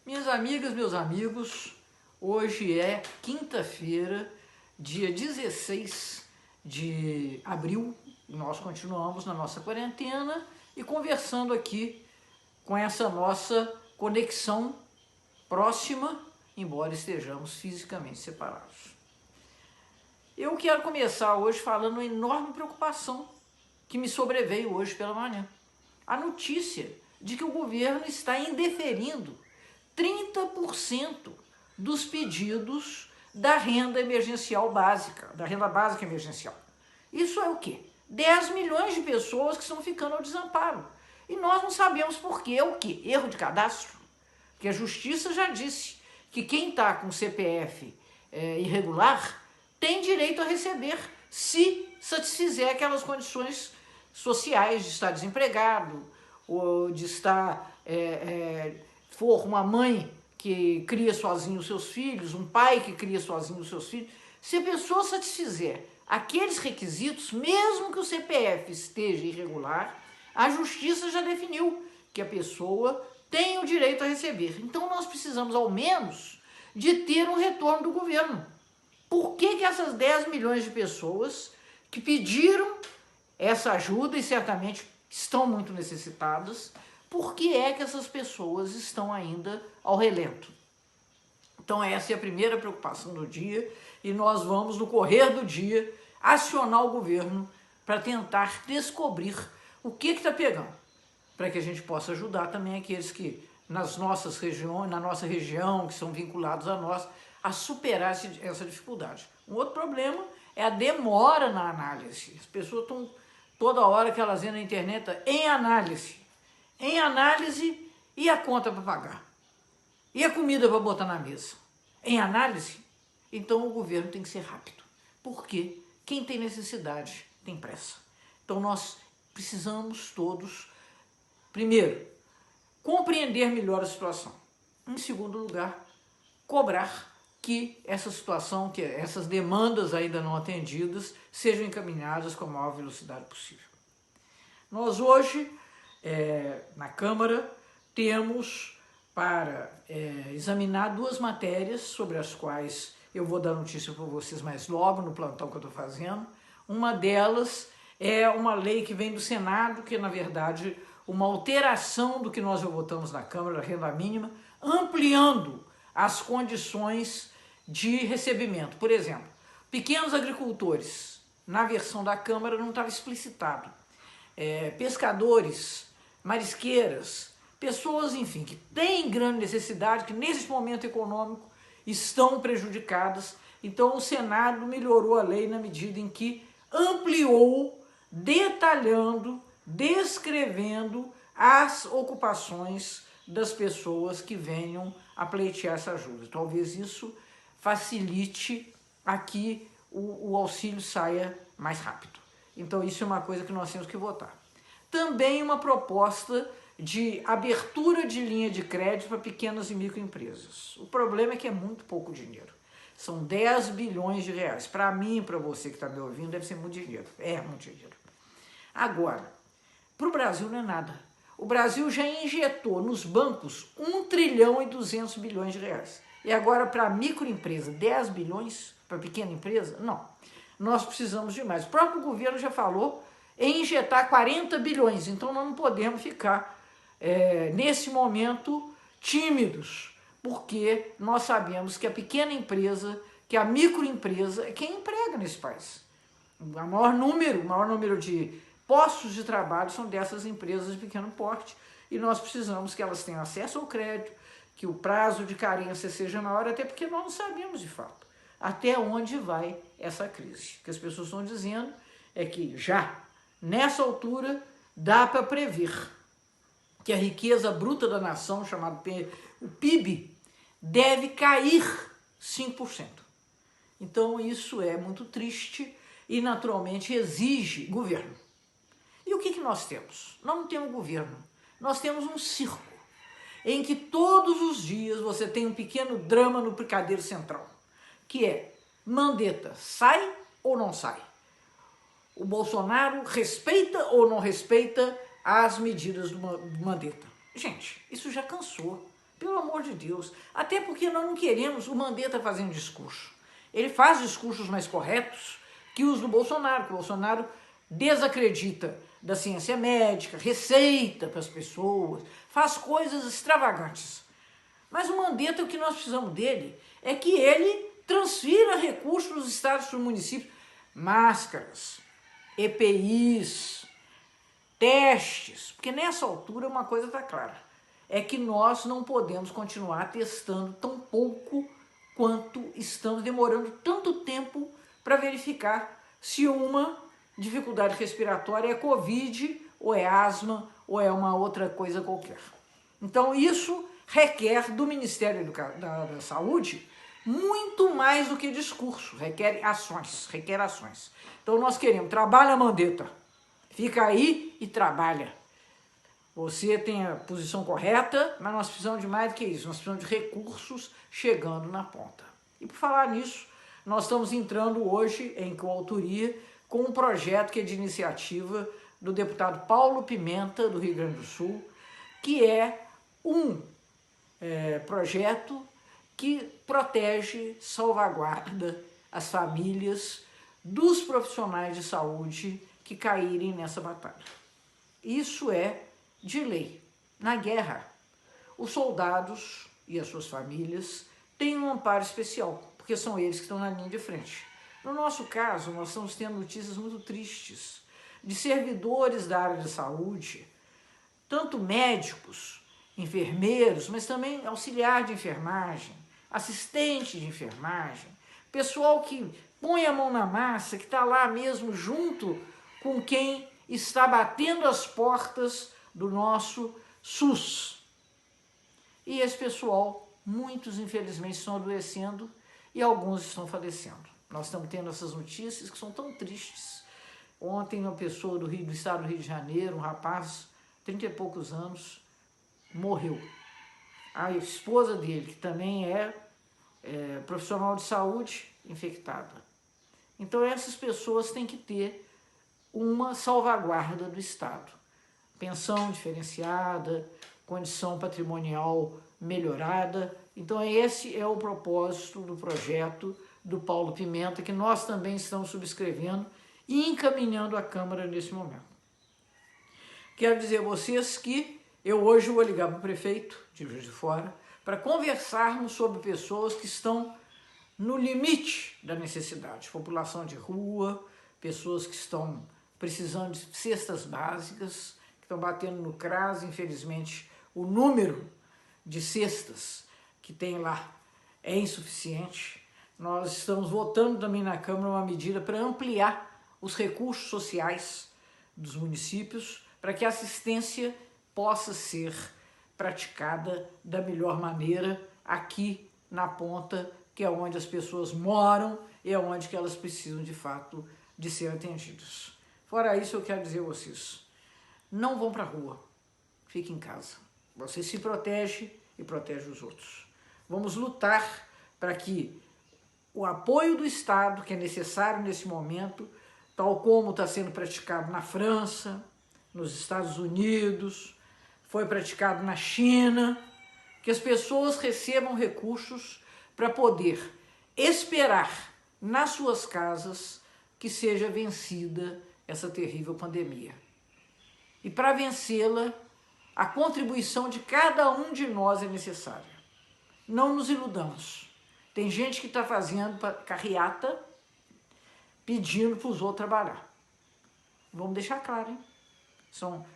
Minhas amigas, meus amigos, hoje é quinta-feira, dia 16 de abril, nós continuamos na nossa quarentena e conversando aqui com essa nossa conexão próxima, embora estejamos fisicamente separados. Eu quero começar hoje falando uma enorme preocupação que me sobreveio hoje pela manhã. A notícia de que o governo está indeferindo 30% dos pedidos da renda emergencial básica, da renda básica emergencial. Isso é o quê? 10 milhões de pessoas que estão ficando ao desamparo. E nós não sabemos por quê. É o quê? Erro de cadastro? Porque a justiça já disse que quem está com CPF irregular tem direito a receber se satisfizer aquelas condições sociais de estar desempregado, ou de estar, for uma mãe que cria sozinho os seus filhos, um pai que cria sozinho os seus filhos. Se a pessoa satisfizer aqueles requisitos, mesmo que o CPF esteja irregular, a justiça já definiu que a pessoa tem o direito a receber. Então nós precisamos, ao menos, de ter um retorno do governo. Por que essas 10 milhões de pessoas que pediram essa ajuda e certamente estão muito necessitadas, por que é que essas pessoas estão ainda ao relento? Então essa é a primeira preocupação do dia e nós vamos, no correr do dia, acionar o governo para tentar descobrir o que está pegando, para que a gente possa ajudar também aqueles que nas nossas regiões, na nossa região, que são vinculados a nós, a superar essa dificuldade. Um outro problema é a demora na análise. As pessoas estão toda hora que elas vêem na internet em análise e a conta para pagar, e a comida para botar na mesa, em análise. Então o governo tem que ser rápido, porque quem tem necessidade tem pressa. Então nós precisamos todos, primeiro, compreender melhor a situação. Em segundo lugar, cobrar que essa situação, que essas demandas ainda não atendidas, sejam encaminhadas com a maior velocidade possível. Nós hoje, na Câmara, temos para examinar duas matérias sobre as quais eu vou dar notícia para vocês mais logo no plantão que eu estou fazendo. Uma delas é uma lei que vem do Senado, que é, na verdade, uma alteração do que nós já votamos na Câmara, a renda mínima, ampliando as condições de recebimento. Por exemplo, pequenos agricultores, na versão da Câmara não estava explicitado. Pescadores, marisqueiras, pessoas, enfim, que têm grande necessidade, que nesse momento econômico estão prejudicadas. Então o Senado melhorou a lei na medida em que ampliou, detalhando, descrevendo as ocupações das pessoas que venham a pleitear essa ajuda. Talvez isso facilite a que o auxílio saia mais rápido. Então isso é uma coisa que nós temos que votar. Também uma proposta de abertura de linha de crédito para pequenas e microempresas. O problema é que é muito pouco dinheiro. São 10 bilhões de reais. Para mim, para você que está me ouvindo, deve ser muito dinheiro. É muito dinheiro. Agora, para o Brasil não é nada. O Brasil já injetou nos bancos 1 trilhão e 200 bilhões de reais. E agora para a microempresa, 10 bilhões para pequena empresa? Não. Nós precisamos de mais. O próprio governo já falou em injetar 40 bilhões. Então nós não podemos ficar, nesse momento, tímidos. Porque nós sabemos que a pequena empresa, que a microempresa é quem emprega nesse país. O maior número de postos de trabalho são dessas empresas de pequeno porte e nós precisamos que elas tenham acesso ao crédito, que o prazo de carência seja maior, até porque nós não sabemos de fato até onde vai essa crise. O que as pessoas estão dizendo é que já nessa altura dá para prever que a riqueza bruta da nação, chamado o PIB, deve cair 5%. Então isso é muito triste e naturalmente exige governo. E o que nós temos? Nós não temos governo, nós temos um circo, em que todos os dias você tem um pequeno drama no picadeiro central, que é Mandetta sai ou não sai? O Bolsonaro respeita ou não respeita as medidas do Mandetta? Gente, isso já cansou, pelo amor amor de Deus. Até porque nós não queremos o Mandetta fazendo discurso. Ele faz discursos mais corretos que os do Bolsonaro, que o Bolsonaro desacredita da ciência médica, receita para as pessoas, faz coisas extravagantes. Mas o Mandetta, o que nós precisamos dele é que ele transfira recursos dos estados para os municípios, máscaras, EPIs, testes, porque nessa altura uma coisa está clara, é que nós não podemos continuar testando tão pouco quanto estamos demorando tanto tempo para verificar se uma dificuldade respiratória é Covid, ou é asma, ou é uma outra coisa qualquer. Então isso requer do Ministério da Saúde muito mais do que discurso, requer ações. Então nós queremos, trabalha Mandetta, fica aí e trabalha. Você tem a posição correta, mas nós precisamos de mais do que isso, nós precisamos de recursos chegando na ponta. E por falar nisso, nós estamos entrando hoje em coautoria com um projeto que é de iniciativa do deputado Paulo Pimenta, do Rio Grande do Sul, que é um projeto que protege, salvaguarda as famílias dos profissionais de saúde que caírem nessa batalha. Isso é de lei. Na guerra, os soldados e as suas famílias têm um amparo especial, porque são eles que estão na linha de frente. No nosso caso, nós estamos tendo notícias muito tristes de servidores da área de saúde, tanto médicos, enfermeiros, mas também auxiliar de enfermagem, assistente de enfermagem, pessoal que põe a mão na massa, que está lá mesmo junto com quem está batendo as portas do nosso SUS. E esse pessoal, muitos infelizmente estão adoecendo e alguns estão falecendo. Nós estamos tendo essas notícias que são tão tristes. Ontem uma pessoa do estado do Rio de Janeiro, um rapaz, 30 e poucos anos, morreu. A esposa dele, que também é profissional de saúde, infectada. Então essas pessoas têm que ter uma salvaguarda do Estado. Pensão diferenciada, condição patrimonial melhorada. Então esse é o propósito do projeto do Paulo Pimenta, que nós também estamos subscrevendo e encaminhando à Câmara nesse momento. Quero dizer a vocês que eu hoje vou ligar para o prefeito de Juiz de Fora para conversarmos sobre pessoas que estão no limite da necessidade. População de rua, pessoas que estão precisando de cestas básicas, que estão batendo no CRAS, infelizmente o número de cestas que tem lá é insuficiente. Nós estamos votando também na Câmara uma medida para ampliar os recursos sociais dos municípios para que a assistência possa ser praticada da melhor maneira aqui na ponta, que é onde as pessoas moram e é onde que elas precisam de fato de ser atendidas. Fora isso, eu quero dizer a vocês, não vão para a rua, fiquem em casa. Você se protege e protege os outros. Vamos lutar para que o apoio do Estado, que é necessário nesse momento, tal como está sendo praticado na França, nos Estados Unidos, foi praticado na China, que as pessoas recebam recursos para poder esperar nas suas casas que seja vencida essa terrível pandemia. E para vencê-la, a contribuição de cada um de nós é necessária. Não nos iludamos. Tem gente que está fazendo carreata pedindo para os outros trabalhar. Vamos deixar claro, hein?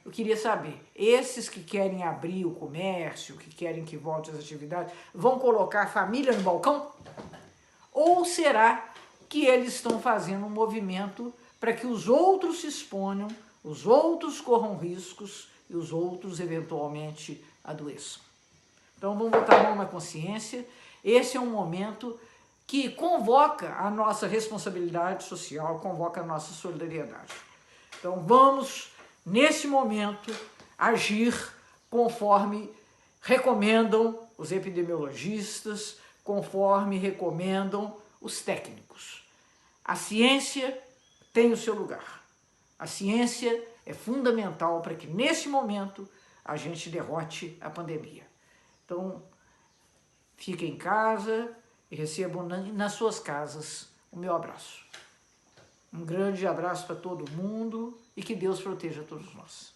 Eu queria saber, esses que querem abrir o comércio, que querem que volte as atividades, vão colocar a família no balcão? Ou será que eles estão fazendo um movimento para que os outros se exponham, os outros corram riscos e os outros eventualmente adoeçam? Então vamos botar a mão na consciência. Esse é um momento que convoca a nossa responsabilidade social, convoca a nossa solidariedade. Então vamos, nesse momento, agir conforme recomendam os epidemiologistas, conforme recomendam os técnicos. A ciência tem o seu lugar. A ciência é fundamental para que, nesse momento, a gente derrote a pandemia. Então, Fiquem em casa e recebam nas suas casas o meu abraço. Um grande abraço para todo mundo e que Deus proteja todos nós.